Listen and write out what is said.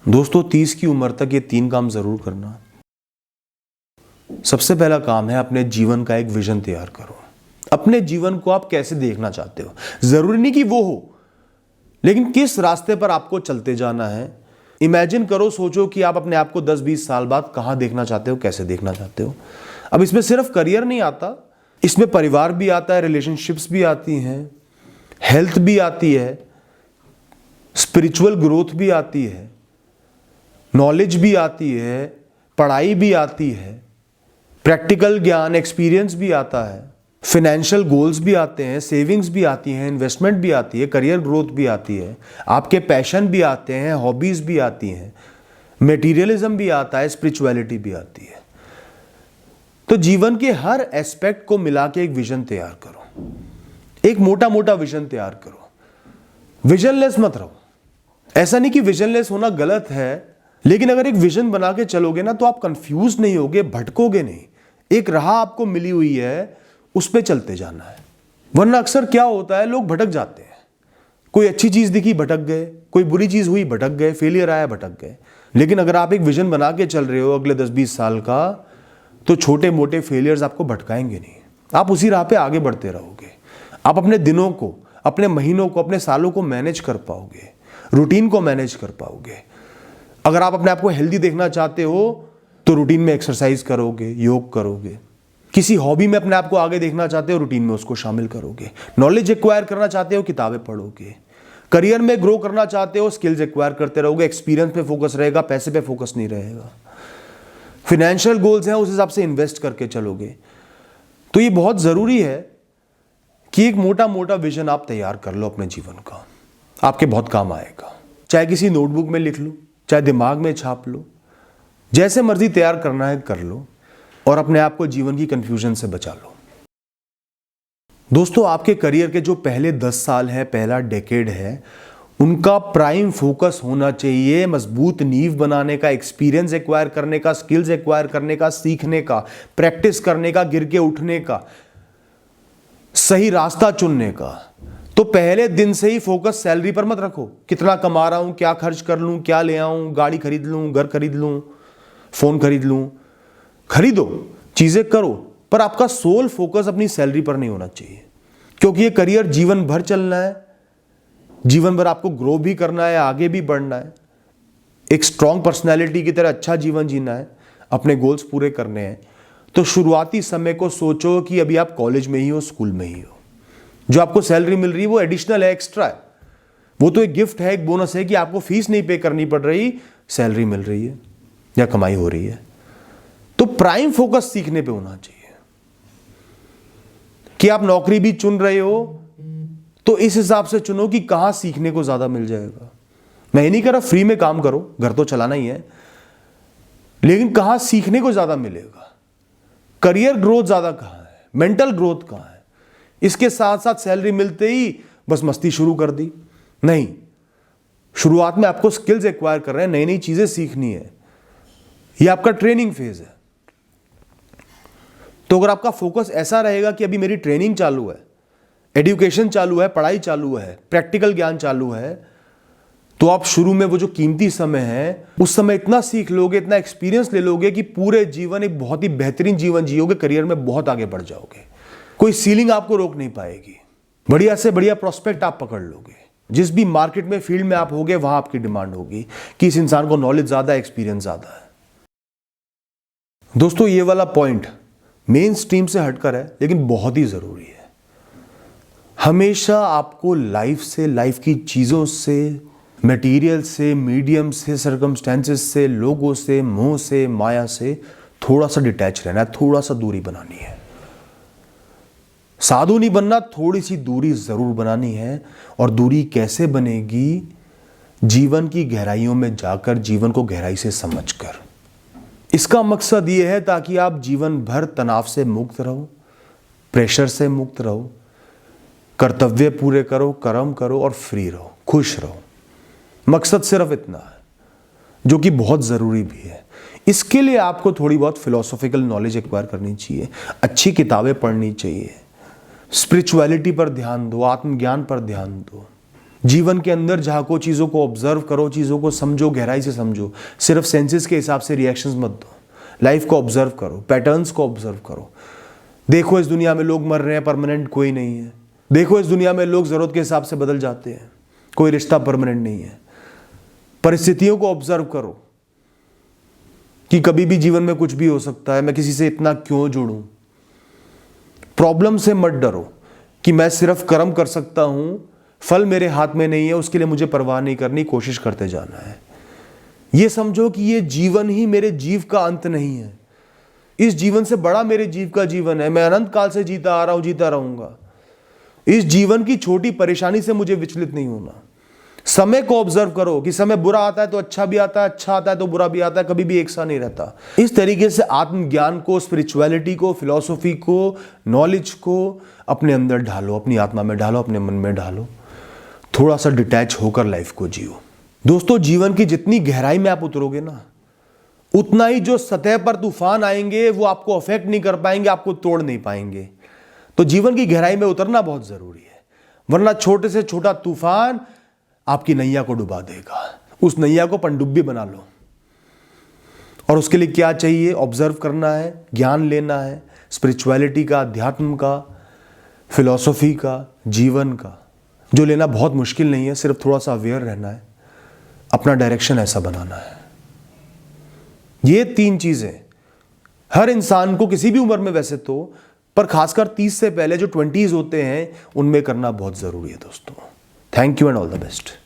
दोस्तों 30 की उम्र तक ये 3 काम जरूर करना। सबसे पहला काम है अपने जीवन का एक विजन तैयार करो। अपने जीवन को आप कैसे देखना चाहते हो, जरूरी नहीं कि वो हो, लेकिन किस रास्ते पर आपको चलते जाना है। इमेजिन करो, सोचो कि आप अपने आप को 10-20 साल बाद कहां देखना चाहते हो, कैसे देखना चाहते हो। अब इसमें सिर्फ करियर नहीं आता, इसमें परिवार भी आता है, रिलेशनशिप्स भी आती हैं, हेल्थ भी आती है, स्पिरिचुअल ग्रोथ भी आती है, नॉलेज भी आती है, पढ़ाई भी आती है, प्रैक्टिकल ज्ञान एक्सपीरियंस भी आता है, फाइनेंशियल गोल्स भी आते हैं, सेविंग्स भी आती हैं, इन्वेस्टमेंट भी आती है, करियर ग्रोथ भी आती है, आपके पैशन भी आते हैं, हॉबीज भी आती हैं, मटेरियलिज्म भी आता है, स्पिरिचुअलिटी भी आती है। तो जीवन के हर एस्पेक्ट को मिला के एक विजन तैयार करो, एक मोटा मोटा विजन तैयार करो। विजनलेस मत रहो। ऐसा नहीं कि विजनलेस होना गलत है, लेकिन अगर एक विजन बना के चलोगे ना तो आप कंफ्यूज नहीं होगे, भटकोगे नहीं। एक राह आपको मिली हुई है, उस पे चलते जाना है। वरना अक्सर क्या होता है, लोग भटक जाते हैं। कोई अच्छी चीज दिखी, भटक गए, कोई बुरी चीज हुई, भटक गए, फेलियर आया, भटक गए। लेकिन अगर आप एक विजन बना के चल रहे हो अगले 10-20 साल का, तो छोटे मोटे फेलियर्स आपको भटकाएंगे नहीं। आप उसी राह पे आगे बढ़ते रहोगे। आप अपने दिनों को, अपने महीनों को, अपने सालों को मैनेज कर पाओगे, रूटीन को मैनेज कर पाओगे। अगर आप अपने आप को हेल्दी देखना चाहते हो तो रूटीन में एक्सरसाइज करोगे, योग करोगे। किसी हॉबी में अपने आप को आगे देखना चाहते हो, रूटीन में उसको शामिल करोगे। नॉलेज एक्वायर करना चाहते हो, किताबें पढ़ोगे। करियर में ग्रो करना चाहते हो, स्किल्स एक्वायर करते रहोगे। एक्सपीरियंस पे फोकस रहेगा, पैसे पे फोकस नहीं रहेगा। फाइनेंशियल गोल्स हैं, उस हिसाब से इन्वेस्ट करके चलोगे। तो ये बहुत जरूरी है कि एक मोटा मोटा विजन आप तैयार कर लो अपने जीवन का। आपके बहुत काम आएगा। चाहे किसी नोटबुक में लिख लो, चाहे दिमाग में छाप लो, जैसे मर्जी तैयार करना है कर लो, और अपने आप को जीवन की कंफ्यूजन से बचा लो। दोस्तों, आपके करियर के जो पहले 10 साल है, पहला डेकेड है, उनका प्राइम फोकस होना चाहिए मजबूत नींव बनाने का, एक्सपीरियंस एक्वायर करने का, स्किल्स एक्वायर करने का, सीखने का, प्रैक्टिस करने का, गिर के उठने का, सही रास्ता चुनने का। तो पहले दिन से ही फोकस सैलरी पर मत रखो, कितना कमा रहा हूं, क्या खर्च कर लूं, क्या ले आऊं, गाड़ी खरीद लूं, घर खरीद लूं, फोन खरीद लूं। खरीदो, चीजें करो, पर आपका सोल फोकस अपनी सैलरी पर नहीं होना चाहिए। क्योंकि ये करियर जीवन भर चलना है, जीवन भर आपको ग्रो भी करना है, आगे भी बढ़ना है, एक स्ट्रॉन्ग पर्सनैलिटी की तरह अच्छा जीवन जीना है, अपने गोल्स पूरे करने हैं। तो शुरुआती समय को सोचो कि अभी आप कॉलेज में ही हो, स्कूल में ही हो। जो आपको सैलरी मिल रही है वो एडिशनल है, एक्स्ट्रा है। वो तो एक गिफ्ट है, एक बोनस है कि आपको फीस नहीं पे करनी पड़ रही, सैलरी मिल रही है या कमाई हो रही है। तो प्राइम फोकस सीखने पे होना चाहिए। कि आप नौकरी भी चुन रहे हो तो इस हिसाब से चुनो कि कहां सीखने को ज्यादा मिल जाएगा। मैं ये नहीं कह रहा फ्री में काम करो, घर तो चलाना ही है, लेकिन कहां सीखने को ज्यादा मिलेगा, करियर ग्रोथ ज्यादा कहां है, मेंटल ग्रोथ कहां है। इसके साथ साथ सैलरी मिलते ही बस मस्ती शुरू कर दी, नहीं। शुरुआत में आपको स्किल्स एक्वायर कर रहे हैं, नई नई चीजें सीखनी है, ये आपका ट्रेनिंग फेज है। तो अगर आपका फोकस ऐसा रहेगा कि अभी मेरी ट्रेनिंग चालू है, एजुकेशन चालू है, पढ़ाई चालू है, प्रैक्टिकल ज्ञान चालू है, तो आप शुरू में वो जो कीमती समय है उस समय इतना सीख लोगे, इतना एक्सपीरियंस ले लोगे कि पूरे जीवन एक बहुत ही बेहतरीन जीवन जियोगे, करियर में बहुत आगे बढ़ जाओगे। कोई सीलिंग आपको रोक नहीं पाएगी, बढ़िया से बढ़िया प्रोस्पेक्ट आप पकड़ लोगे। जिस भी मार्केट में, फील्ड में आप होगे, वहां आपकी डिमांड होगी कि इस इंसान को नॉलेज ज्यादा, एक्सपीरियंस ज्यादा है। दोस्तों, ये वाला पॉइंट मेन स्ट्रीम से हटकर है, लेकिन बहुत ही जरूरी है। हमेशा आपको लाइफ से, लाइफ की चीजों से, मटेरियल से, मीडियम से, सर्कमस्टेंसेस से, लोगों से, मोह से, माया से थोड़ा सा डिटैच रहना है, थोड़ा सा दूरी बनानी है। साधु नहीं बनना, थोड़ी सी दूरी जरूर बनानी है। और दूरी कैसे बनेगी? जीवन की गहराइयों में जाकर, जीवन को गहराई से समझकर। इसका मकसद यह है ताकि आप जीवन भर तनाव से मुक्त रहो, प्रेशर से मुक्त रहो, कर्तव्य पूरे करो, कर्म करो और फ्री रहो, खुश रहो। मकसद सिर्फ इतना है, जो कि बहुत जरूरी भी है। इसके लिए आपको थोड़ी बहुत फिलोसॉफिकल नॉलेज एक्वायर करनी चाहिए, अच्छी किताबें पढ़नी चाहिए, स्पिरिचुअलिटी पर ध्यान दो, आत्मज्ञान पर ध्यान दो, जीवन के अंदर झांको, चीज़ों को ऑब्जर्व करो, चीज़ों को समझो, गहराई से समझो। सिर्फ सेंसेस के हिसाब से रिएक्शंस मत दो। लाइफ को ऑब्जर्व करो, पैटर्न्स को ऑब्जर्व करो। देखो इस दुनिया में लोग मर रहे हैं, परमानेंट कोई नहीं है। देखो इस दुनिया में लोग ज़रूरत के हिसाब से बदल जाते हैं, कोई रिश्ता परमानेंट नहीं है। परिस्थितियों को ऑब्जर्व करो कि कभी भी जीवन में कुछ भी हो सकता है, मैं किसी से इतना क्यों जुड़ूं। प्रॉब्लम से मत डरो कि मैं सिर्फ कर्म कर सकता हूं, फल मेरे हाथ में नहीं है, उसके लिए मुझे परवाह नहीं करनी, कोशिश करते जाना है। ये समझो कि ये जीवन ही मेरे जीव का अंत नहीं है। इस जीवन से बड़ा मेरे जीव का जीवन है। मैं अनंत काल से जीता आ रहा हूं, जीता रहूंगा। इस जीवन की छोटी परेशानी से मुझे विचलित नहीं होना। समय को ऑब्जर्व करो कि समय बुरा आता है तो अच्छा भी आता है, अच्छा आता है तो बुरा भी आता है, कभी भी एक सा नहीं रहता। इस तरीके से आत्मज्ञान को, स्पिरिचुअलिटी को, फिलॉसफी को, नॉलेज को अपने अंदर ढालो, अपनी आत्मा में ढालो, अपने मन में ढालो। थोड़ा सा डिटैच होकर लाइफ को जियो। दोस्तों, जीवन की जितनी गहराई में आप उतरोगे ना, उतना ही जो सतह पर तूफान आएंगे वो आपको अफेक्ट नहीं कर पाएंगे, आपको तोड़ नहीं पाएंगे। तो जीवन की गहराई में उतरना बहुत जरूरी है, वरना छोटे से छोटा तूफान आपकी नैया को डुबा देगा। उस नैया को पनडुब्बी बना लो। और उसके लिए क्या चाहिए? ऑब्जर्व करना है, ज्ञान लेना है, स्पिरिचुअलिटी का, अध्यात्म का, फिलॉसफी का, जीवन का, जो लेना बहुत मुश्किल नहीं है। सिर्फ थोड़ा सा अवेयर रहना है, अपना डायरेक्शन ऐसा बनाना है। ये 3 चीजें हर इंसान को किसी भी उम्र में, वैसे तो, पर खासकर 30 से पहले जो 20s होते हैं, उनमें करना बहुत जरूरी है दोस्तों। Thank you and all the best.